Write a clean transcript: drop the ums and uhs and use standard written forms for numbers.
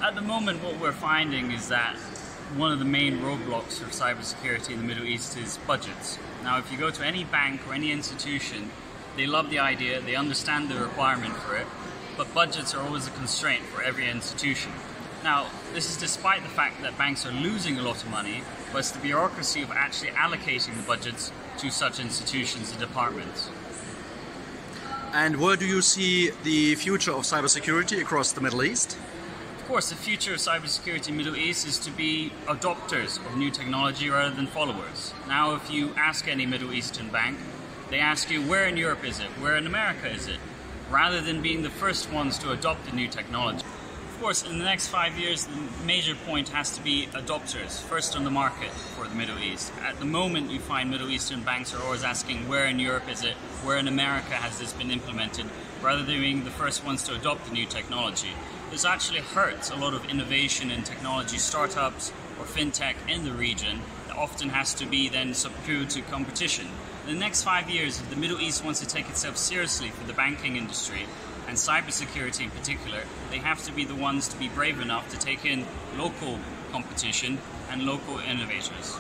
At the moment, what we're finding is that one of the main roadblocks for cybersecurity in the Middle East is budgets. Now, if you go to any bank or any institution, they love the idea, they understand the requirement for it, but budgets are always a constraint for every institution. Now, this is despite the fact that banks are losing a lot of money, but it's the bureaucracy of actually allocating the budgets to such institutions and departments. And where do you see the future of cybersecurity across the Middle East? Of course, the future of cybersecurity in the Middle East is to be adopters of new technology rather than followers. Now, if you ask any Middle Eastern bank, they ask you, where in Europe is it? Where in America is it? Rather than being the first ones to adopt the new technology. Of course, in the next 5 years, the major point has to be adopters, first on the market for the Middle East. At the moment, you find Middle Eastern banks are always asking, where in Europe is it? Where in America has this been implemented? Rather than being the first ones to adopt the new technology. This actually hurts a lot of innovation in technology startups or fintech in the region that often has to be then subdued to competition. In the next 5 years, if the Middle East wants to take itself seriously for the banking industry, and cybersecurity in particular, they have to be the ones to be brave enough to take in local competition and local innovators.